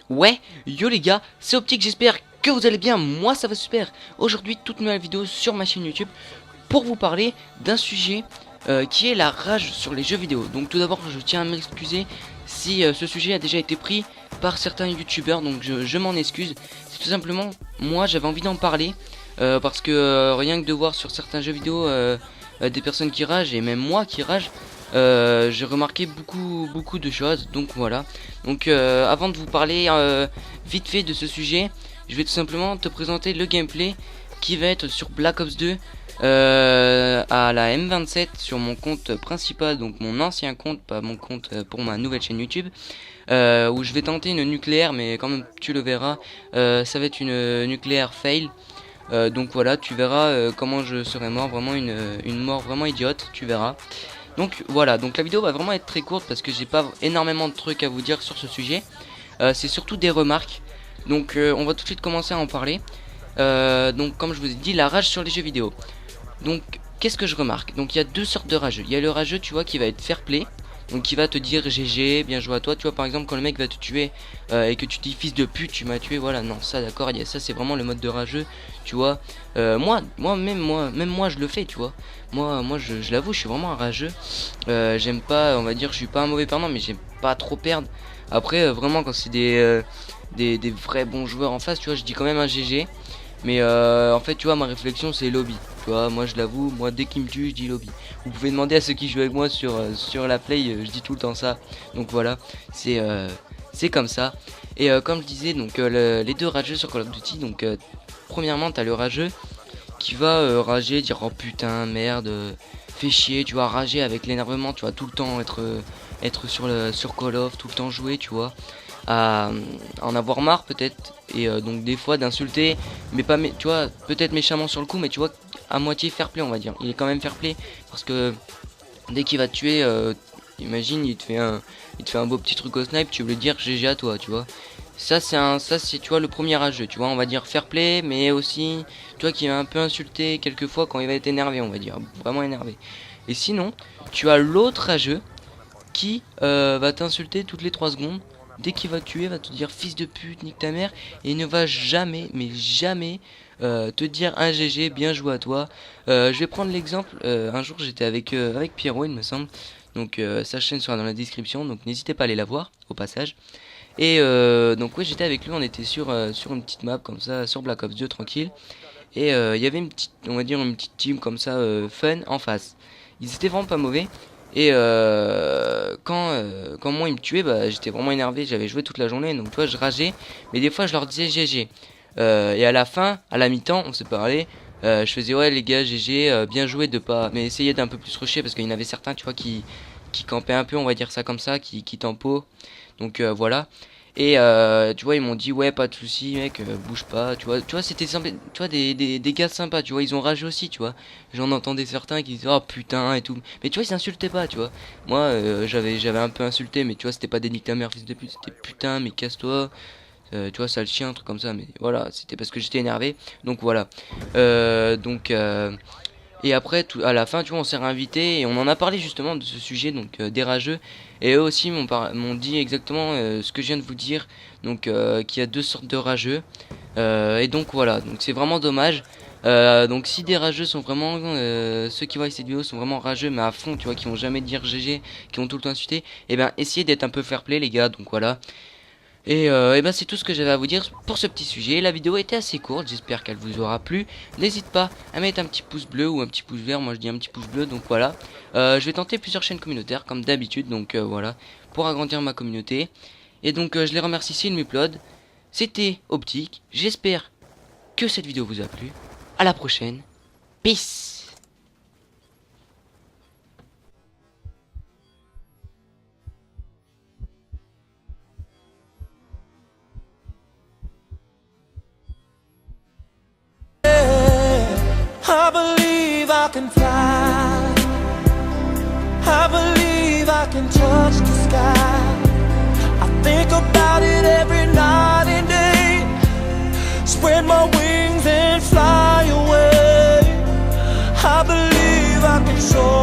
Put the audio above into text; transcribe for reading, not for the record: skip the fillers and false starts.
Ouais, yo les gars, c'est Optique, j'espère que vous allez bien, moi ça va super. Aujourd'hui, toute nouvelle vidéo sur ma chaîne YouTube pour vous parler d'un sujet qui est la rage sur les jeux vidéo. Donc tout d'abord, je tiens à m'excuser si ce sujet a déjà été pris par certains youtubeurs, donc je m'en excuse. C'est tout simplement, moi j'avais envie d'en parler parce que rien que de voir sur certains jeux vidéo des personnes qui ragent, et même moi qui rage, j'ai remarqué beaucoup de choses, donc voilà. Donc avant de vous parler vite fait de ce sujet, je vais tout simplement te présenter le gameplay qui va être sur Black Ops 2 à la M27 sur mon compte principal, donc mon ancien compte, pas mon compte pour ma nouvelle chaîne YouTube, où je vais tenter une nucléaire, mais quand même tu le verras, ça va être une nucléaire fail. Donc voilà, tu verras comment je serai mort, vraiment une mort vraiment idiote, tu verras. Donc voilà, donc la vidéo va vraiment être très courte parce que j'ai pas énormément de trucs à vous dire sur ce sujet. C'est surtout des remarques. Donc on va tout de suite commencer à en parler. Donc comme je vous ai dit, la rage sur les jeux vidéo. Donc qu'est-ce que je remarque? Donc il y a deux sortes de rageux. Il y a le rageux, tu vois, qui va être fair play. Donc qui va te dire GG, bien joué à toi. Tu vois, par exemple, quand le mec va te tuer et que tu dis fils de pute, tu m'as tué, voilà, non, ça d'accord, ça c'est vraiment le mode de rageux, tu vois. Même moi je le fais, tu vois. Moi je l'avoue, je suis vraiment un rageux. J'aime pas, on va dire, je suis pas un mauvais perdant, mais j'aime pas trop perdre. Après, vraiment, quand c'est des vrais bons joueurs en face, tu vois, je dis quand même un GG. Mais en fait, tu vois, ma réflexion c'est lobby. Tu vois, moi je l'avoue, moi dès qu'il me tue, je dis lobby. Vous pouvez demander à ceux qui jouent avec moi sur la play, je dis tout le temps ça. Donc voilà, c'est comme ça. Et comme je disais, donc les deux rageux sur Call of Duty. Donc premièrement, t'as le rageux qui va rager, dire oh putain, merde, fais chier, tu vois, rager avec l'énervement, tu vois, tout le temps être sur Call of, tout le temps jouer, tu vois, à en avoir marre peut-être, et donc des fois d'insulter, mais pas, tu vois, peut-être méchamment sur le coup, mais tu vois, à moitié fair play, on va dire. Il est quand même fair play parce que dès qu'il va te tuer, imagine, il te fait un beau petit truc au snipe, tu veux lui dire GG à toi, tu vois. Ça c'est tu vois le premier rageux, tu vois, on va dire fair play, mais aussi tu vois qui va un peu insulter quelquefois quand il va être énervé, on va dire, vraiment énervé. Et sinon, tu as l'autre rageux qui va t'insulter toutes les 3 secondes. Dès qu'il va te tuer, va te dire fils de pute, nique ta mère, et il ne va jamais, mais jamais te dire un GG, bien joué à toi. Je vais prendre l'exemple, un jour j'étais avec Pierrot, il me semble, donc sa chaîne sera dans la description, donc n'hésitez pas à aller la voir au passage. Et donc ouais, j'étais avec lui, on était sur une petite map comme ça, sur Black Ops 2 tranquille. Et il y avait une petite, on va dire une petite team comme ça fun en face. Ils étaient vraiment pas mauvais. Et quand moi ils me tuaient, bah, j'étais vraiment énervé, j'avais joué toute la journée, donc tu vois je rageais, mais des fois je leur disais GG. Et à la fin, à la mi-temps, on s'est parlé, je faisais ouais les gars GG, bien joué de pas, mais essayez d'un peu plus rusher parce qu'il y en avait certains tu vois qui campaient un peu, on va dire ça comme ça, qui tempo. Donc voilà. Et tu vois ils m'ont dit ouais pas de souci mec, bouge pas, tu vois c'était sympa, tu vois des gars sympas, tu vois ils ont ragé aussi, tu vois. J'en entendais certains qui disaient oh putain et tout, mais tu vois ils insultaient pas, tu vois. Moi j'avais un peu insulté, mais tu vois c'était pas des nique ta mère fils de pute, c'était putain mais casse-toi, tu vois sale chien, un truc comme ça, mais voilà c'était parce que j'étais énervé, donc voilà. Donc et après, à la fin, tu vois, on s'est réinvité et on en a parlé justement de ce sujet, donc des rageux. Et eux aussi m'ont dit exactement ce que je viens de vous dire, donc qu'il y a deux sortes de rageux. Et donc voilà, donc c'est vraiment dommage. Donc si des rageux sont vraiment, ceux qui voient cette vidéo sont vraiment rageux, mais à fond, tu vois, qui vont jamais dire GG, qui vont tout le temps insulter, et ben essayez d'être un peu fair play les gars, donc voilà. Et ben c'est tout ce que j'avais à vous dire pour ce petit sujet. La vidéo était assez courte, j'espère qu'elle vous aura plu. N'hésite pas à mettre un petit pouce bleu ou un petit pouce vert, moi je dis un petit pouce bleu, donc voilà. Je vais tenter plusieurs chaînes communautaires comme d'habitude, donc voilà, pour agrandir ma communauté. Et donc je les remercie s'ils m'uploadent. C'était Optique, j'espère que cette vidéo vous a plu. À la prochaine, peace. I believe I can fly. I believe I can touch the sky. I think about it every night and day. Spread my wings and fly away. I believe I can soar.